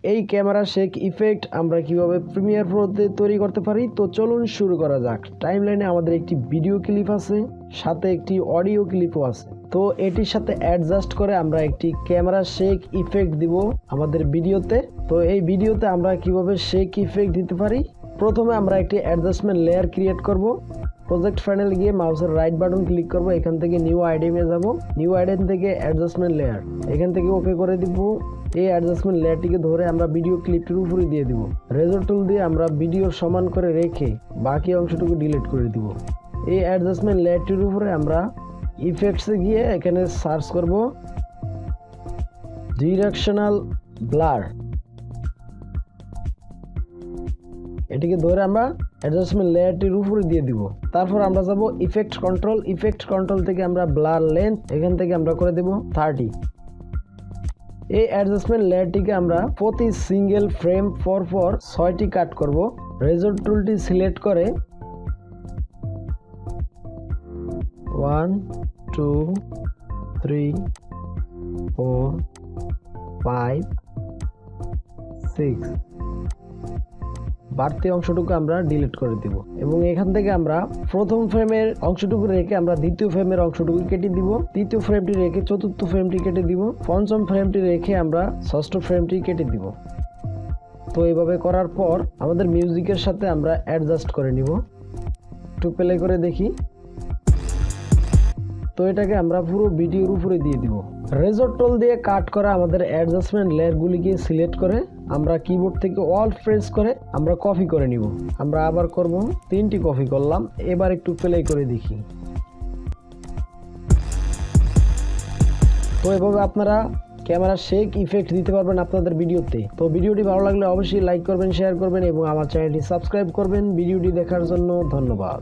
এই camera shake effect আমরা কিভাবে প্রিমিয়ার প্রোতে তৈরি করতে পারি, তো চলুন শুরু করা যাক। টাইমলাইনে আমাদের একটি ভিডিও ক্লিপ আছে, সাথে একটি অডিও ক্লিপও আছে। তো এটির সাথে অ্যাডজাস্ট করে আমরা একটি ক্যামেরা শেক ইফেক্ট দিব আমাদের ভিডিওতে। তো এই ভিডিওতে আমরা কিভাবে শেক ইফেক্ট দিতে পারি, প্রথমে আমরা একটি অ্যাডজাস্টমেন্ট লেয়ার ক্রিয়েট করব। প্রজেক্ট প্যানেলে গিয়ে মাউসের রাইট বাটন ক্লিক করব, এখান থেকে নিউ আইটেমে যাব। নিউ আইটেম থেকে অ্যাডজাস্টমেন্ট লেয়ার, এখান থেকে ওকে করে দিব। এই অ্যাডজাস্টমেন্ট লেয়ারটিকে ধরে আমরা ভিডিও ক্লিপটির উপরে দিয়ে দিব। রেজর টুল দিয়ে আমরা ভিডিও সমান করে রেখে বাকি অংশটুকু ডিলিট করে দিব। এই অ্যাডজাস্টমেন্ট লেয়ারটির উপরে আমরা ইফেক্টসে গিয়ে এখানে সার্চ করব ডিরেকশনাল ব্লার। এটিকে ধরে আমরা অ্যাডজাস্টমেন্ট লেয়ারটির উপরে দিয়ে দিব। তারপর আমরা যাব ইফেক্ট কন্ট্রোল। ইফেক্ট কন্ট্রোল থেকে আমরা ব্লার লেন্থ এখান থেকে আমরা করে দেব 30। এই অ্যাডজাস্টমেন্ট লেয়ারটিকে আমরা প্রতি সিঙ্গেল ফ্রেম পর 6টি কাট করব। রেজর টুলটি সিলেক্ট করে 1 2 3 4 5 6 বাড়তি অংশটুকু আমরা ডিলিট করে দিব এবং এখান থেকে আমরা প্রথম ফ্রেমের অংশটুকু রেখে আমরা দ্বিতীয় ফ্রেমের অংশটুকু কেটে দিব, তৃতীয় ফ্রেমটি রেখে চতুর্থ ফ্রেমটি কেটে দিব, পঞ্চম ফ্রেমটি রেখে আমরা ষষ্ঠ ফ্রেমটি কেটে দিব। তো এইভাবে করার পর আমাদের মিউজিকের সাথে আমরা অ্যাডজাস্ট করে নিব। একটু প্লে করে দেখি। তো এটাকে আমরা পুরো ভিডিওর উপরে দিয়ে দিব। রেজর টুল দিয়ে কাট করা আমাদের অ্যাডজাস্টমেন্ট লেয়ারগুলিকে সিলেক্ট করে আমরা কিবোর্ড থেকে অল্ট প্রেস করে আমরা কপি করে নিব। আমরা আবার করব, 3টি কপি করলাম। এবার একটু প্লে করে দেখি। তো এভাবে আপনারা ক্যামেরা শেক ইফেক্ট দিতে পারবেন আপনাদের ভিডিওতে। তো ভিডিওটি ভালো লাগলে অবশ্যই লাইক করবেন, শেয়ার করবেন এবং আমার চ্যানেলটি সাবস্ক্রাইব করবেন। ভিডিওটি দেখার জন্য ধন্যবাদ।